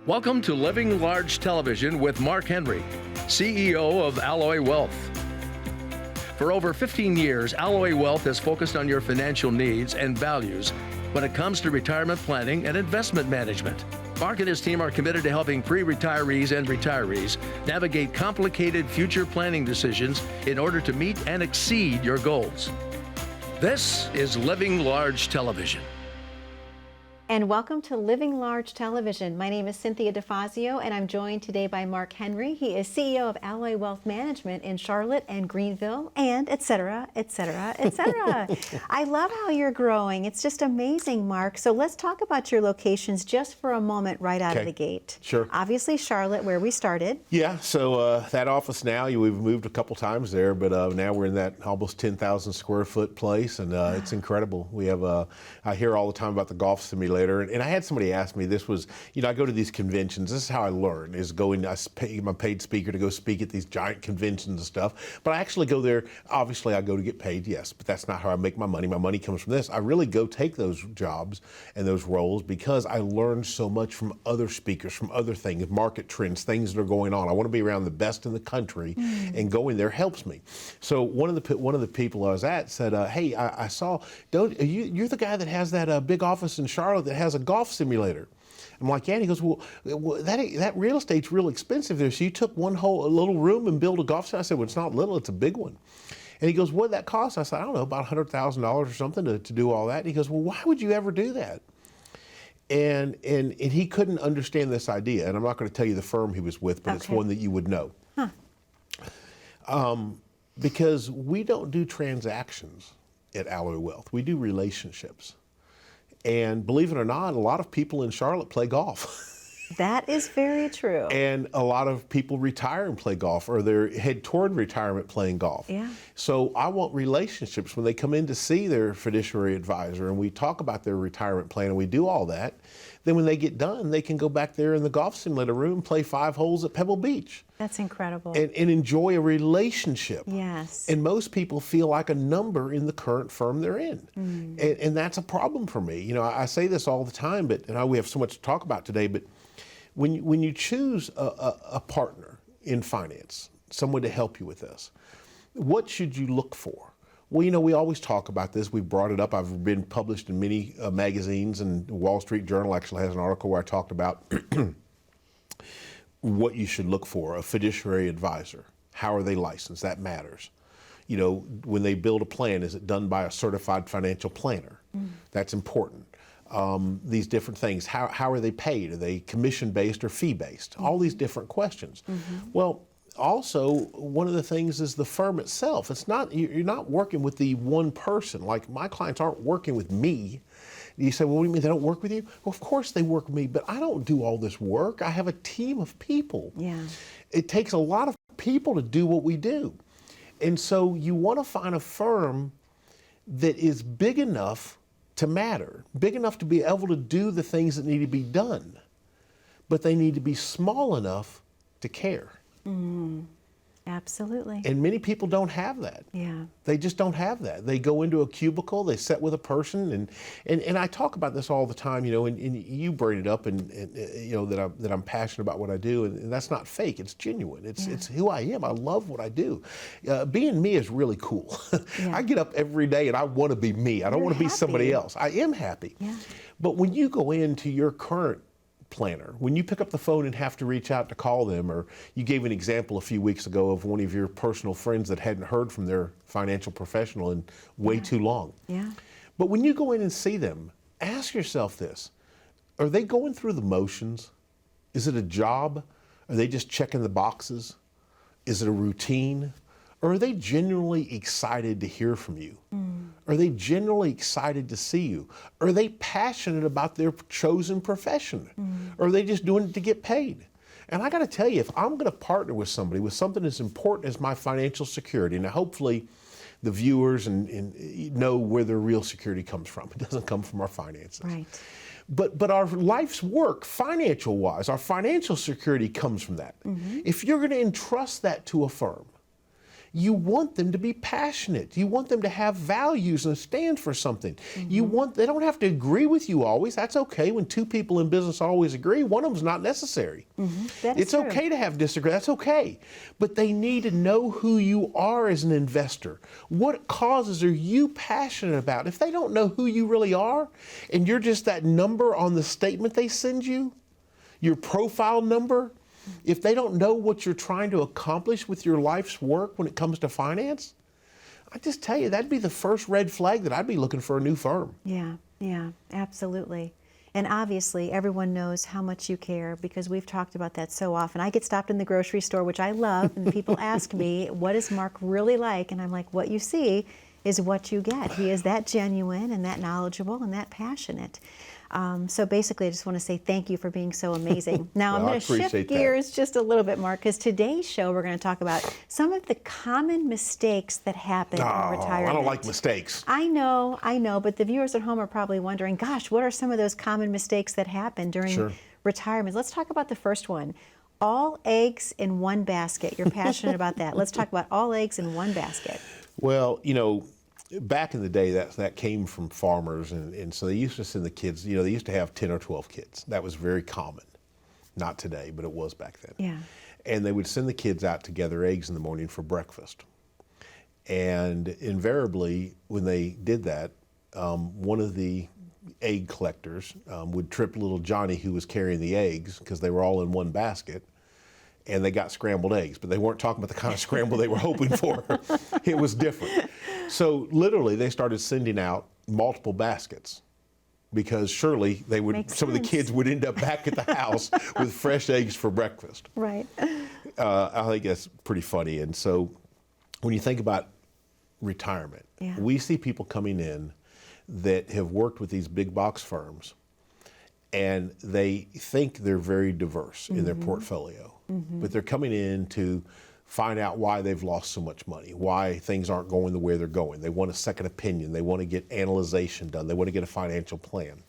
Welcome to Living Large Television with Mark Henry, CEO of Alloy Wealth. For over 15 years, Alloy Wealth has focused on your financial needs and values when it comes to retirement planning and investment management. Mark and his team are committed to helping pre-retirees and retirees navigate complicated future planning decisions in order to meet and exceed your goals. This is Living Large Television. And welcome to Living Large Television. My name is Cynthia DeFazio, and I'm joined today by Mark Henry. He is CEO of Alloy Wealth Management in Charlotte and Greenville, and et cetera, et cetera, et cetera. I love how you're growing. It's just amazing, Mark. So let's talk about your locations just for a moment right out of the gate. Sure. Obviously, Charlotte, where we started. Yeah, so that office now, we've moved a couple times there, but now we're in that almost 10,000 square foot place, and it's incredible. We have, I hear all the time about the golf simulator. And I had somebody ask me, this was, I go to these conventions. This is how I learn, is going, I'm a paid speaker to go speak at these giant conventions and stuff. But I actually go there, obviously I go to get paid, yes, but that's not how I make my money. My money comes from this. I really go take those jobs and those roles because I learned so much from other speakers, from other things, market trends, things that are going on. I want to be around the best in the country, and going there helps me. So one of the people I was at said, hey, I saw, you're the guy that has that big office in Charlotte that has a golf simulator. I'm like, yeah. And he goes, well, that real estate's real expensive there. So you took a little room and built a golf simulator? I said, well, it's not little, it's a big one. And he goes, what'd that cost? I said, I don't know, about $100,000 or something to do all that. And he goes, well, why would you ever do that? And he couldn't understand this idea. And I'm not going to tell you the firm he was with, but It's one that you would know. Because we don't do transactions at Alloy Wealth. We do relationships. And believe it or not, a lot of people in Charlotte play golf. That is very true. And a lot of people retire and play golf, or they head toward retirement playing golf. Yeah. So I want relationships. When they come in to see their fiduciary advisor and we talk about their retirement plan and we do all that, then when they get done, they can go back there in the golf simulator room and play 5 holes at Pebble Beach. That's incredible. And enjoy a relationship. Yes. And most people feel like a number in the current firm they're in. And that's a problem for me. I say this all the time, but we have so much to talk about today, but when you choose a partner in finance, someone to help you with this, what should you look for? Well, we always talk about this. We've brought it up. I've been published in many magazines, and the Wall Street Journal actually has an article where I talked about what you should look for, a fiduciary advisor. How are they licensed? That matters. When they build a plan, is it done by a certified financial planner? That's important. These different things, how are they paid? Are they commission-based or fee-based? All these different questions. Well, also, one of the things is the firm itself. It's not, you're not working with the one person. Like, my clients aren't working with me. You say, well, what do you mean they don't work with you? Well, of course they work with me, but I don't do all this work. I have a team of people. Yeah. It takes a lot of people to do what we do. And so you want to find a firm that is big enough to matter, big enough to be able to do the things that need to be done, but they need to be small enough to care. Absolutely. And many people don't have that. Yeah. They just don't have that. They go into a cubicle, they sit with a person, and I talk about this all the time, and you bring it up, and that I'm passionate about what I do, and that's not fake. It's genuine. It's who I am. I love what I do. Being me is really cool. I get up every day and I want to be me. I don't want to be somebody else. I am happy. Yeah. But when you go into your current planner, when you pick up the phone and have to reach out to call them, or you gave an example a few weeks ago of one of your personal friends that hadn't heard from their financial professional in way too long. Yeah. But when you go in and see them, ask yourself this: are they going through the motions? Is it a job? Are they just checking the boxes? Is it a routine? Or are they genuinely excited to hear from you? Are they genuinely excited to see you? Are they passionate about their chosen profession? Or are they just doing it to get paid? And I got to tell you, if I'm going to partner with somebody with something as important as my financial security, and hopefully the viewers and know where their real security comes from. It doesn't come from our finances. Right. But our life's work, financial-wise, our financial security comes from that. If you're going to entrust that to a firm, You want them to be passionate. You want them to have values and stand for something. They don't have to agree with you always. That's okay. When two people in business always agree, one of them's not necessary. It's true. okay to have disagreement. That's okay. But they need to know who you are as an investor. What causes are you passionate about? If they don't know who you really are, and you're just that number on the statement they send you, your profile number, if they don't know what you're trying to accomplish with your life's work when it comes to finance, I just tell you, that'd be the first red flag that I'd be looking for a new firm. Yeah, absolutely. And obviously, everyone knows how much you care because we've talked about that so often. I get stopped in the grocery store, which I love, and people ask me, what is Mark really like? And I'm like, what you see is what you get. He is that genuine and that knowledgeable and that passionate. So basically, I just want to say thank you for being so amazing. Now, I'm going to shift gears just a little bit, Mark, because today's show, we're going to talk about some of the common mistakes that happen in retirement. I don't like mistakes. I know, but the viewers at home are probably wondering, gosh, what are some of those common mistakes that happen during retirement? Let's talk about the first one. All eggs in one basket. You're passionate about that. Let's talk about all eggs in one basket. Well, back in the day, that came from farmers, and so they used to send the kids, they used to have 10 or 12 kids. That was very common. Not today, but it was back then. Yeah. And they would send the kids out to gather eggs in the morning for breakfast. And invariably, when they did that, one of the egg collectors would trip little Johnny, who was carrying the eggs, because they were all in one basket, and they got scrambled eggs, but they weren't talking about the kind of scramble they were hoping for. It was different. So literally, they started sending out multiple baskets, because surely some of the kids would end up back at the house with fresh eggs for breakfast. Right. I think that's pretty funny. And so when you think about retirement, we see people coming in that have worked with these big box firms, and they think they're very diverse in their portfolio, but they're coming in to find out why they've lost so much money, why things aren't going the way they're going. They want a second opinion. They want to get analyzation done. They want to get a financial plan.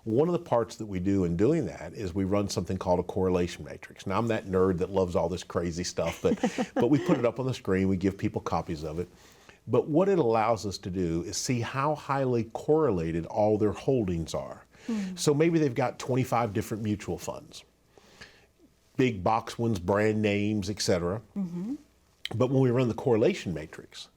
One of the parts that we do in doing that is we run something called a correlation matrix. Now, I'm that nerd that loves all this crazy stuff, but we put it up on the screen. We give people copies of it. But what it allows us to do is see how highly correlated all their holdings are. So maybe they've got 25 different mutual funds, big box ones, brand names, etc. But when we run the correlation matrix,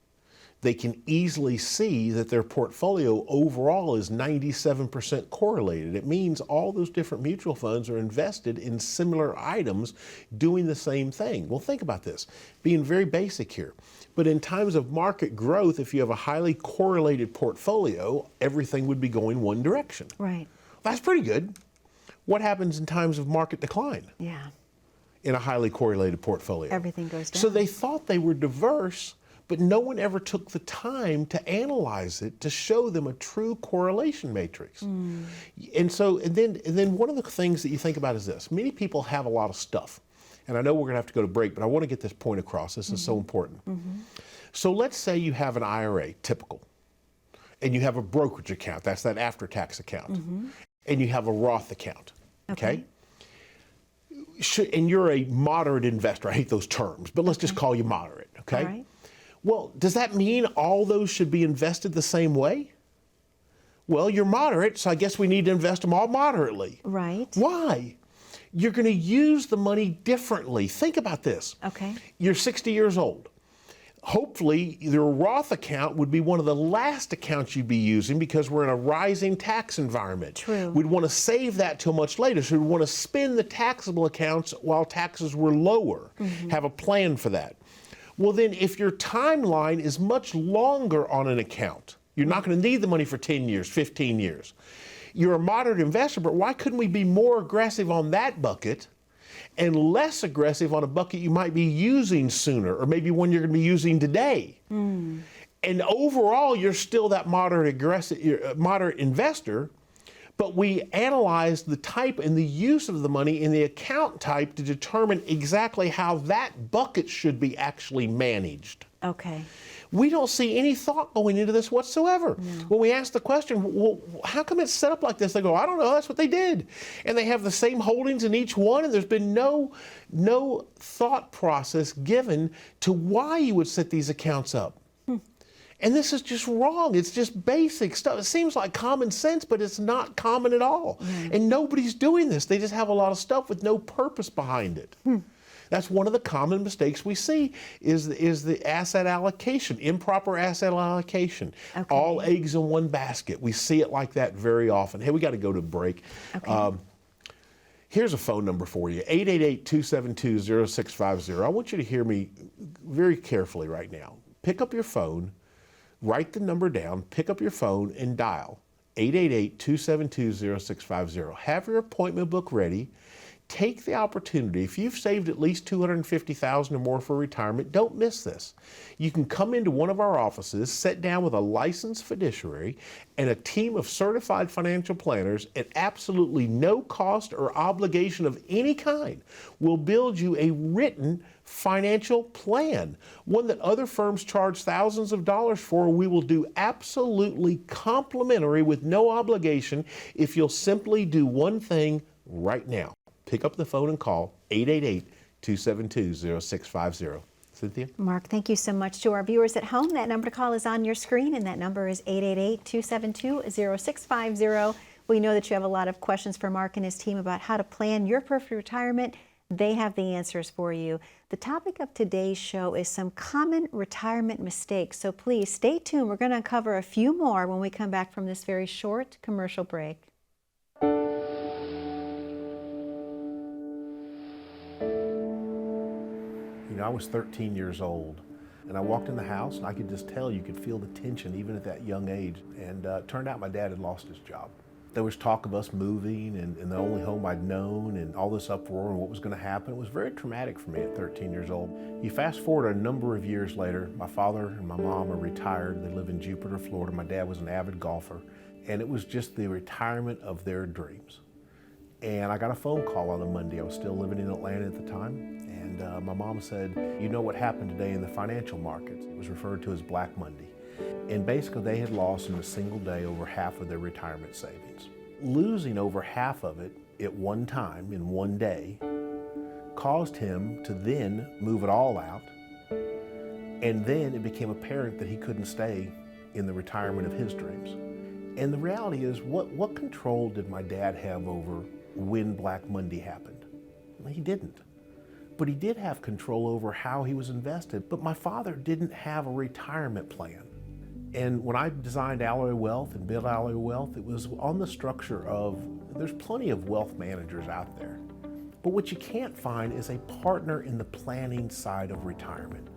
they can easily see that their portfolio overall is 97% correlated. It means all those different mutual funds are invested in similar items doing the same thing. Well, think about this, being very basic here. But in times of market growth, if you have a highly correlated portfolio, everything would be going one direction. Right. That's pretty good. What happens in times of market decline? Yeah. In a highly correlated portfolio. Everything goes down. So they thought they were diverse, but no one ever took the time to analyze it to show them a true correlation matrix. And then one of the things that you think about is this. Many people have a lot of stuff. And I know we're going to have to go to break, but I want to get this point across. This is so important. So let's say you have an IRA, typical, and you have a brokerage account. That's that after-tax account. And you have a Roth account, okay? And you're a moderate investor. I hate those terms, but let's just call you moderate, okay? All right. Well, does that mean all those should be invested the same way? Well, you're moderate, so I guess we need to invest them all moderately. Right. Why? You're going to use the money differently. Think about this. Okay. You're 60 years old. Hopefully, your Roth account would be one of the last accounts you'd be using because we're in a rising tax environment. True. We'd want to save that till much later. So we'd want to spend the taxable accounts while taxes were lower. Have a plan for that. Well, then if your timeline is much longer on an account, you're not going to need the money for 10 years, 15 years. You're a moderate investor, but why couldn't we be more aggressive on that bucket and less aggressive on a bucket you might be using sooner, or maybe one you're going to be using today? And overall, you're still that moderate investor, but we analyze the type and the use of the money in the account type to determine exactly how that bucket should be actually managed. Okay. We don't see any thought going into this whatsoever. When we ask the question, well, how come it's set up like this? They go, I don't know, that's what they did. And they have the same holdings in each one, and there's been no thought process given to why you would set these accounts up. And this is just wrong. It's just basic stuff. It seems like common sense, but it's not common at all. And nobody's doing this. They just have a lot of stuff with no purpose behind it. That's one of the common mistakes we see is the asset allocation, improper asset allocation. Okay. All eggs in one basket. We see it like that very often. Hey, we got to go to break. Okay. Here's a phone number for you, 888-272-0650. I want you to hear me very carefully right now. Pick up your phone, write the number down, pick up your phone and dial 888-272-0650. Have your appointment book ready. Take the opportunity. If you've saved at least $250,000 or more for retirement, don't miss this. You can come into one of our offices, sit down with a licensed fiduciary and a team of certified financial planners at absolutely no cost or obligation of any kind. We'll build you a written financial plan, one that other firms charge thousands of dollars for. We will do absolutely complimentary with no obligation if you'll simply do one thing right now. Pick up the phone and call 888-272-0650. Cynthia? Mark, thank you so much. To our viewers at home, that number to call is on your screen, and that number is 888-272-0650. We know that you have a lot of questions for Mark and his team about how to plan your perfect retirement. They have the answers for you. The topic of today's show is some common retirement mistakes, so please stay tuned. We're going to cover a few more when we come back from this very short commercial break. I was 13 years old, and I walked in the house, and I could just tell, you could feel the tension even at that young age. And it turned out my dad had lost his job. There was talk of us moving and the only home I'd known and all this uproar and what was going to happen. It was very traumatic for me at 13 years old. You fast forward a number of years later, my father and my mom are retired. They live in Jupiter, Florida. My dad was an avid golfer, and it was just the retirement of their dreams. And I got a phone call on a Monday. I was still living in Atlanta at the time. And my mom said, you know what happened today in the financial markets? It was referred to as Black Monday. And basically they had lost in a single day over half of their retirement savings. Losing over half of it at one time in one day caused him to then move it all out. And then it became apparent that he couldn't stay in the retirement of his dreams. And the reality is, what control did my dad have over when Black Monday happened? Well, he didn't. But he did have control over how he was invested. But my father didn't have a retirement plan. And when I designed Alloy Wealth and built Alloy Wealth, it was on the structure of, there's plenty of wealth managers out there. But what you can't find is a partner in the planning side of retirement.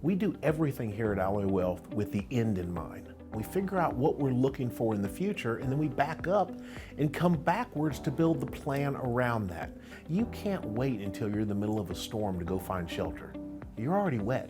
We do everything here at Alloy Wealth with the end in mind. We figure out what we're looking for in the future, and then we back up and come backwards to build the plan around that. You can't wait until you're in the middle of a storm to go find shelter. You're already wet.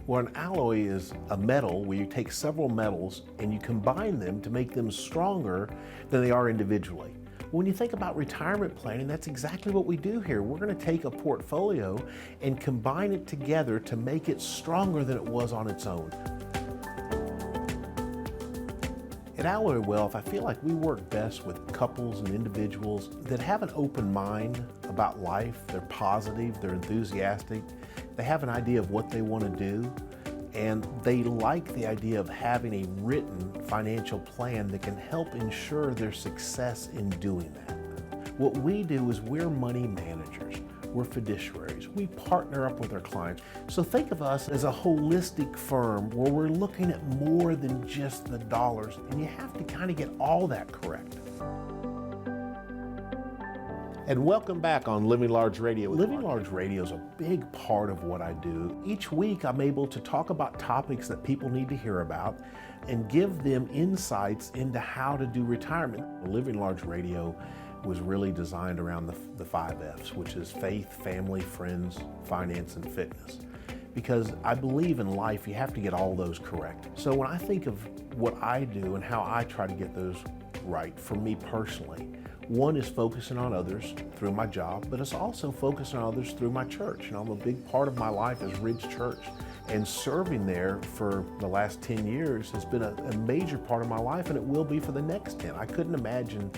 Well, an alloy is a metal where you take several metals and you combine them to make them stronger than they are individually. When you think about retirement planning, that's exactly what we do here. We're going to take a portfolio and combine it together to make it stronger than it was on its own. At Alloy Wealth, I feel like we work best with couples and individuals that have an open mind about life. They're positive, they're enthusiastic, they have an idea of what they want to do, and they like the idea of having a written financial plan that can help ensure their success in doing that. What we do is we're money managers. We're fiduciaries. We partner up with our clients. So think of us as a holistic firm where we're looking at more than just the dollars, and you have to kind of get all that correct. And welcome back on Living Large Radio. Living Large Radio is a big part of what I do. Each week I'm able to talk about topics that people need to hear about and give them insights into how to do retirement. Living Large Radio was really designed around the 5 F's, which is faith, family, friends, finance, and fitness. Because I believe in life you have to get all those correct. So when I think of what I do and how I try to get those right for me personally. One is focusing on others through my job, but it's also focusing on others through my church. A big part of my life is Ridge Church, and serving there for the last 10 years has been a major part of my life, and it will be for the next 10. I couldn't imagine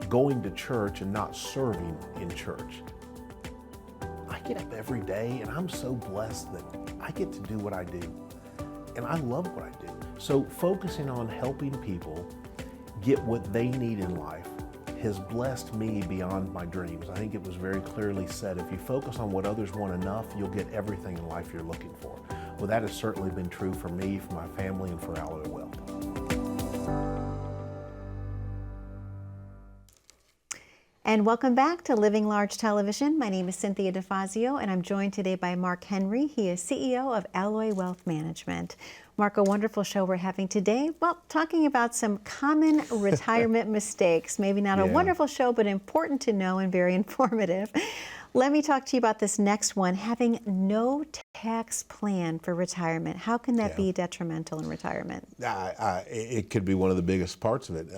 going to church and not serving in church. I get up every day, and I'm so blessed that I get to do what I do, and I love what I do. So focusing on helping people get what they need in life has blessed me beyond my dreams. I think it was very clearly said, if you focus on what others want enough, you'll get everything in life you're looking for. Well, that has certainly been true for me, for my family, and for Alloy Wealth. And welcome back to Living Large Television. My name is Cynthia DeFazio, and I'm joined today by Mark Henry. He is CEO of Alloy Wealth Management. Mark, a wonderful show we're having today. Well, talking about some common retirement mistakes. Maybe not a wonderful show, but important to know and very informative. Let me talk to you about this next one, having no tax plan for retirement. How can that be detrimental in retirement? It could be one of the biggest parts of it.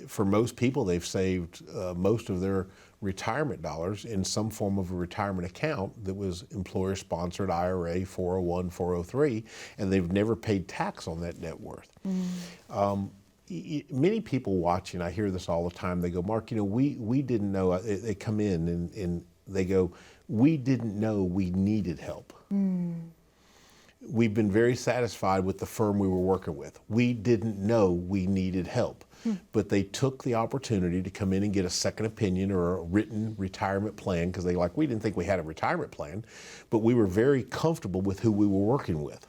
For most people, they've saved most of their retirement dollars in some form of a retirement account that was employer-sponsored IRA, 401, 403, and they've never paid tax on that net worth. Many people watching, I hear this all the time, they go, Mark, we didn't know, they come in and they go, we didn't know we needed help. We've been very satisfied with the firm we were working with. We didn't know we needed help. But they took the opportunity to come in and get a second opinion or a written retirement plan, because we didn't think we had a retirement plan, but we were very comfortable with who we were working with.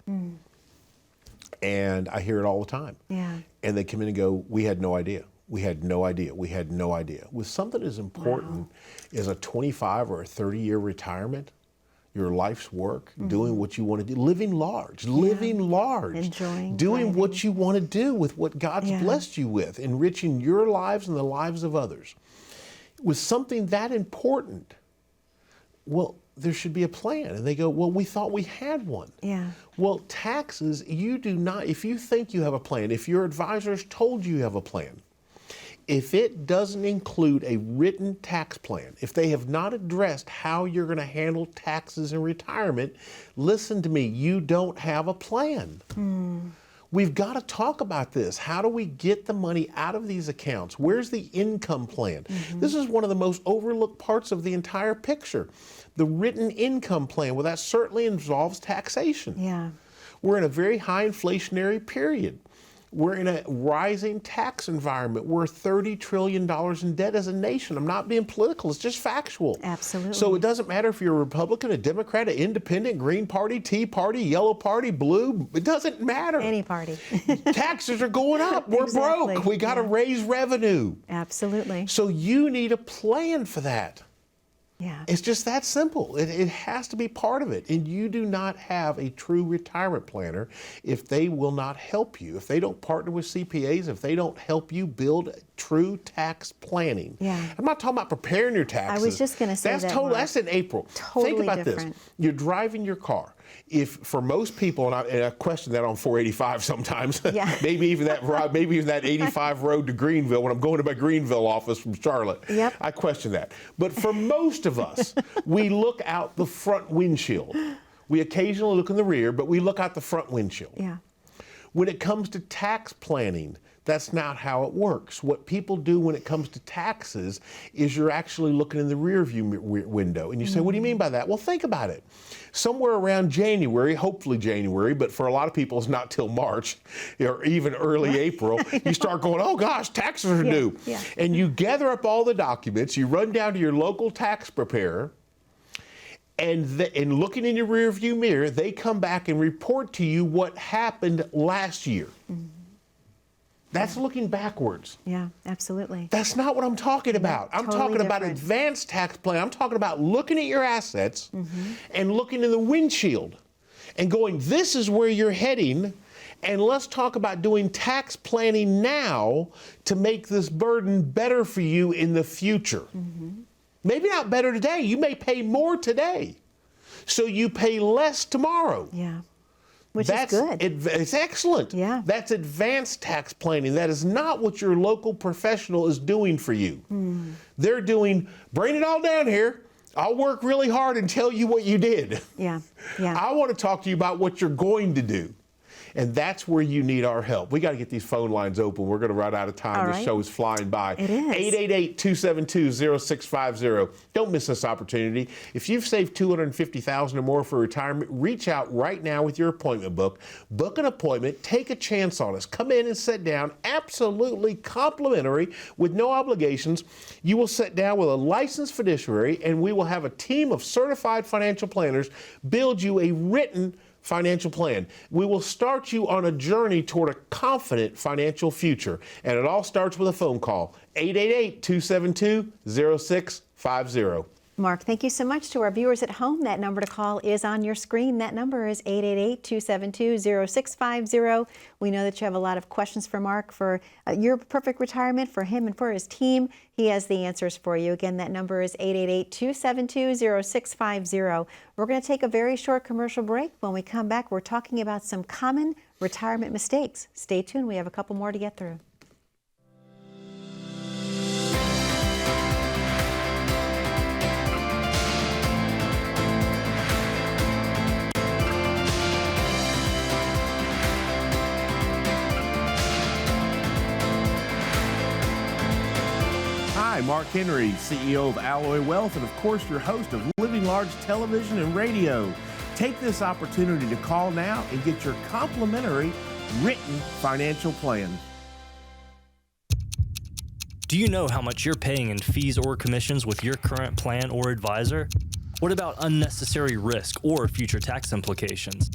And I hear it all the time. And they come in and go, we had no idea. We had no idea. We had no idea. With something as important as a 25 or a 30-year retirement, your life's work, doing what you want to do, living large, enjoying, doing what you want to do with what God's blessed you with, enriching your lives and the lives of others. With something that important, well, there should be a plan. And they go, well, we thought we had one. Well, taxes, you do not, if you think you have a plan, if your advisors told you have a plan, if it doesn't include a written tax plan, if they have not addressed how you're going to handle taxes in retirement, listen to me, you don't have a plan. We've got to talk about this. How do we get the money out of these accounts? Where's the income plan? This is one of the most overlooked parts of the entire picture. The written income plan, well, that certainly involves taxation. We're in a very high inflationary period. We're in a rising tax environment. We're $30 trillion in debt as a nation. I'm not being political, it's just factual. Absolutely. So it doesn't matter if you're a Republican, a Democrat, an independent, Green Party, Tea Party, Yellow Party, Blue, it doesn't matter. Any party. Taxes are going up. We're broke. We got to raise revenue. Absolutely. So you need a plan for that. It's just that simple. It has to be part of it. And you do not have a true retirement planner if they will not help you, if they don't partner with CPAs, if they don't help you build true tax planning. I'm not talking about preparing your taxes. I was just going to say that's in Aprapril. Think about this. You're driving your car. If for most people, and I question that on 485 sometimes, maybe even that 85 road to Greenville when I'm going to my Greenville office from Charlotte, I question that. But for most of us, we look out the front windshield. We occasionally look in the rear, but we look out the front windshield. When it comes to tax planning, that's not how it works. What people do when it comes to taxes is you're actually looking in the rear view window. And you say, what do you mean by that? Well, think about it. Somewhere around January, hopefully January, but for a lot of people it's not till March or even early April, you start going, oh gosh, taxes are due. And you gather up all the documents, you run down to your local tax preparer, and looking in your rear view mirror, they come back and report to you what happened last year. That's looking backwards. Absolutely. That's not what I'm talking about. I'm talking about advanced tax plan. I'm talking about looking at your assets and looking in the windshield and going, this is where you're heading, and let's talk about doing tax planning now to make this burden better for you in the future. Maybe not better today. You may pay more today, so you pay less tomorrow. Which is good. It's excellent. Yeah. That's advanced tax planning. That is not what your local professional is doing for you. They're doing, bring it all down here. I'll work really hard and tell you what you did. Yeah, yeah. I want to talk to you about what you're going to do. And that's where you need our help. We got to get these phone lines open. We're going to run out of time. This show is flying by. It is. 888-272-0650. Don't miss this opportunity. If you've saved $250,000 or more for retirement, reach out right now with your appointment book. Book an appointment. Take a chance on us. Come in and sit down. Absolutely complimentary with no obligations. You will sit down with a licensed fiduciary, and we will have a team of certified financial planners build you a written financial plan. We will start you on a journey toward a confident financial future. And it all starts with a phone call. 888-272-0650. Mark, thank you so much. To our viewers at home, that number to call is on your screen. That number is 888-272-0650. We know that you have a lot of questions for Mark for your perfect retirement, for him and for his team. He has the answers for you. Again, that number is 888-272-0650. We're going to take a very short commercial break. When we come back, we're talking about some common retirement mistakes. Stay tuned. We have a couple more to get through. Hi, Mark Henry, CEO of Alloy Wealth, and of course your host of Living Large Television and Radio. Take this opportunity to call now and get your complimentary written financial plan. Do you know how much you're paying in fees or commissions with your current plan or advisor? What about unnecessary risk or future tax implications?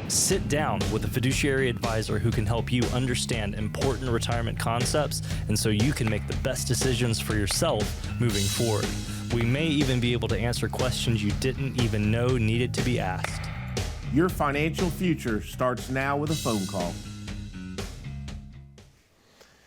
Sit down with a fiduciary advisor who can help you understand important retirement concepts, and so you can make the best decisions for yourself moving forward. We may even be able to answer questions you didn't even know needed to be asked. Your financial future starts now with a phone call.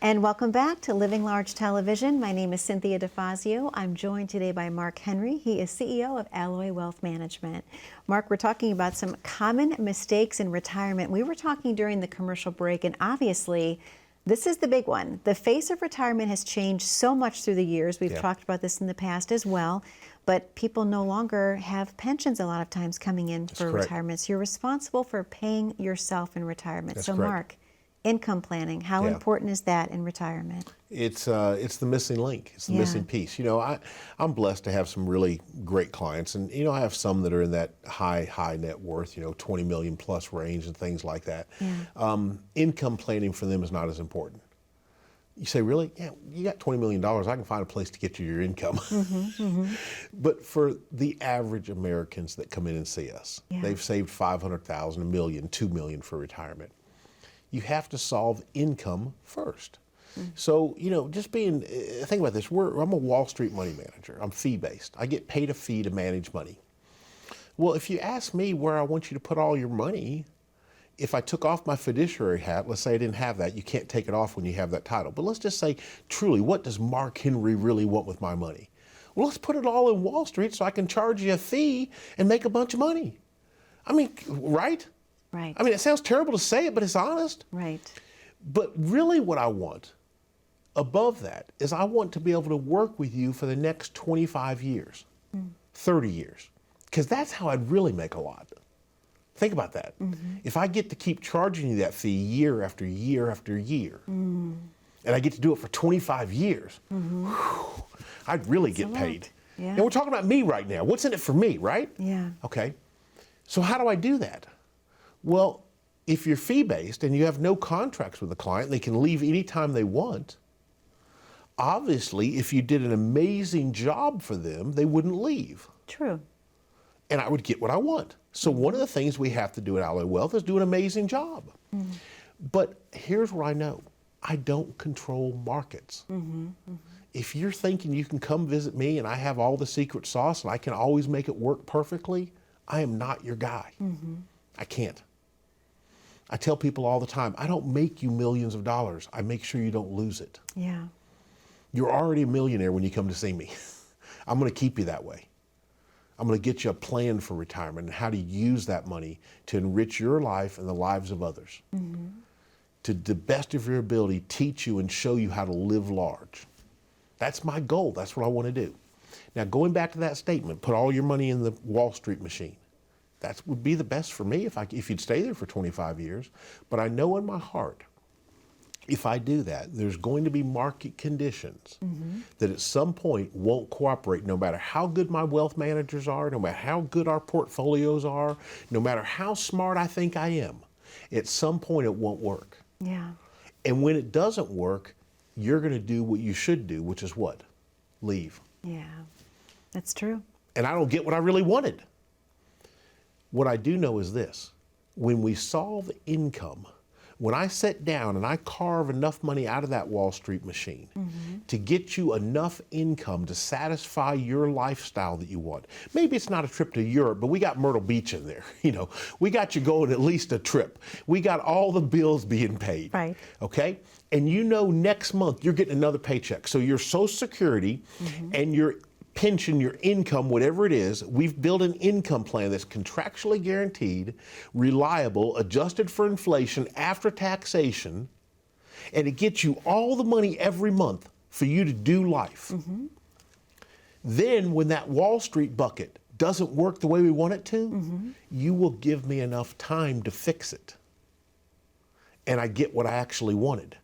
And welcome back to Living Large Television. My name is Cynthia DeFazio. I'm joined today by Mark Henry. He is CEO of Alloy Wealth Management. Mark, we're talking about some common mistakes in retirement. We were talking during the commercial break, and obviously, this is the big one. The face of retirement has changed so much through the years. We've talked about this in the past as well, but people no longer have pensions a lot of times coming in for retirement. So you're responsible for paying yourself in retirement. So Mark, income planning, how important is that in retirement? It's the missing link. It's the missing piece. You know, I'm blessed to have some really great clients, and I have some that are in that high net worth, 20 million plus range and things like that. Income planning for them is not as important. You say, really? Yeah, you got $20 million. I can find a place to get you your income. But for the average Americans that come in and see us, they've saved $500,000, $1 million, $2 million for retirement. You have to solve income first. So, just think about this. I'm a Wall Street money manager. I'm fee-based. I get paid a fee to manage money. Well, if you ask me where I want you to put all your money, if I took off my fiduciary hat, let's say I didn't have that, you can't take it off when you have that title. But let's just say, truly, what does Mark Henry really want with my money? Well, let's put it all in Wall Street so I can charge you a fee and make a bunch of money. I mean, right? Right. I mean, it sounds terrible to say it, but it's honest. Right. But really what I want above that is I want to be able to work with you for the next 25 years, 30 years, because that's how I'd really make a lot. Think about that. If I get to keep charging you that fee year after year after year, and I get to do it for 25 years, I'd really get paid. And we're talking about me right now. What's in it for me, right? Yeah. Okay. So how do I do that? Well, if you're fee-based and you have no contracts with the client, they can leave anytime they want. Obviously, if you did an amazing job for them, they wouldn't leave. True. And I would get what I want. So one of the things we have to do at Alloy Wealth is do an amazing job. But here's what I know. I don't control markets. If you're thinking you can come visit me and I have all the secret sauce and I can always make it work perfectly, I am not your guy. I can't. I tell people all the time, I don't make you millions of dollars. I make sure you don't lose it. You're already a millionaire when you come to see me. I'm going to keep you that way. I'm going to get you a plan for retirement and how to use that money to enrich your life and the lives of others. To the best of your ability, teach you and show you how to live large. That's my goal. That's what I want to do. Now, going back to that statement, put all your money in the Wall Street machine. That would be the best for me if you'd stay there for 25 years. But I know in my heart, if I do that, there's going to be market conditions that at some point won't cooperate, no matter how good my wealth managers are, no matter how good our portfolios are, no matter how smart I think I am. At some point, it won't work. Yeah. And when it doesn't work, you're going to do what you should do, which is what? Leave. Yeah, that's true. And I don't get what I really wanted. What I do know is this. When we solve income, when I sit down and I carve enough money out of that Wall Street machine to get you enough income to satisfy your lifestyle that you want. Maybe it's not a trip to Europe, but we got Myrtle Beach in there. You know, we got you going at least a trip. We got all the bills being paid. Right. Okay? And you know next month you're getting another paycheck. So your Social Security and your pension, your income, whatever it is, we've built an income plan that's contractually guaranteed, reliable, adjusted for inflation, after taxation, and it gets you all the money every month for you to do life. Then when that Wall Street bucket doesn't work the way we want it to, you will give me enough time to fix it. And I get what I actually wanted,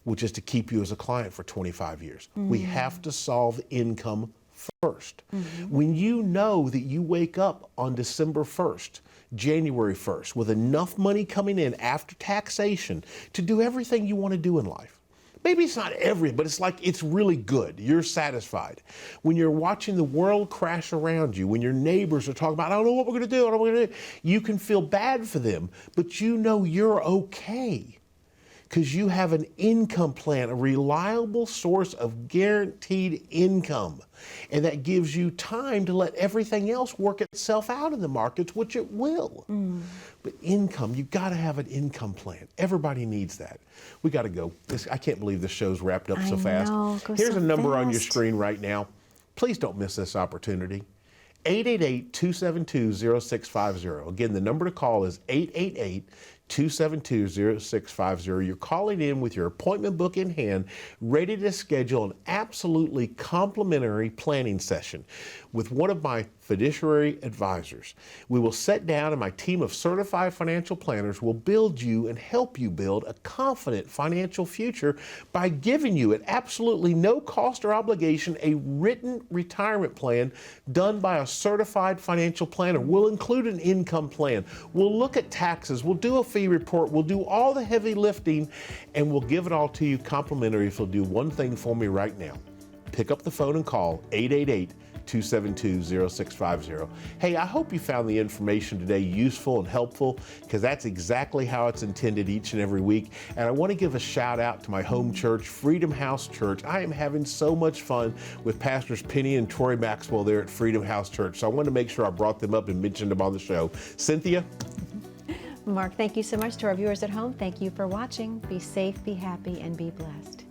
which is to keep you as a client for 25 years. We have to solve income first. When you know that you wake up on December 1st, January 1st, with enough money coming in after taxation to do everything you want to do in life. Maybe it's not but it's like it's really good. You're satisfied. When you're watching the world crash around you, when your neighbors are talking about, I don't know what we're going to do, I don't know what we're going to do, you can feel bad for them, but you know you're okay. Because you have an income plan, a reliable source of guaranteed income. And that gives you time to let everything else work itself out in the markets, which it will. But income, you've got to have an income plan. Everybody needs that. We got to go. I can't believe this show's wrapped up so fast. Here's a number on your screen right now. Please don't miss this opportunity. 888-272-0650. Again, the number to call is 888-272-0650. You're calling in with your appointment book in hand, ready to schedule an absolutely complimentary planning session with one of my fiduciary advisors. We will sit down and my team of certified financial planners will build you and help you build a confident financial future by giving you at absolutely no cost or obligation a written retirement plan done by a certified financial planner. We'll include an income plan. We'll look at taxes. We'll do a fee report. We'll do all the heavy lifting, and we'll give it all to you complimentary if you'll do one thing for me right now. Pick up the phone and call 888-272-0650. Hey, I hope you found the information today useful and helpful, because that's exactly how it's intended each and every week. And I want to give a shout out to my home church, Freedom House Church. I am having so much fun with Pastors Penny and Troy Maxwell there at Freedom House Church. So I wanted to make sure I brought them up and mentioned them on the show. Cynthia? Mark, thank you so much. To our viewers at home, thank you for watching. Be safe, be happy, and be blessed.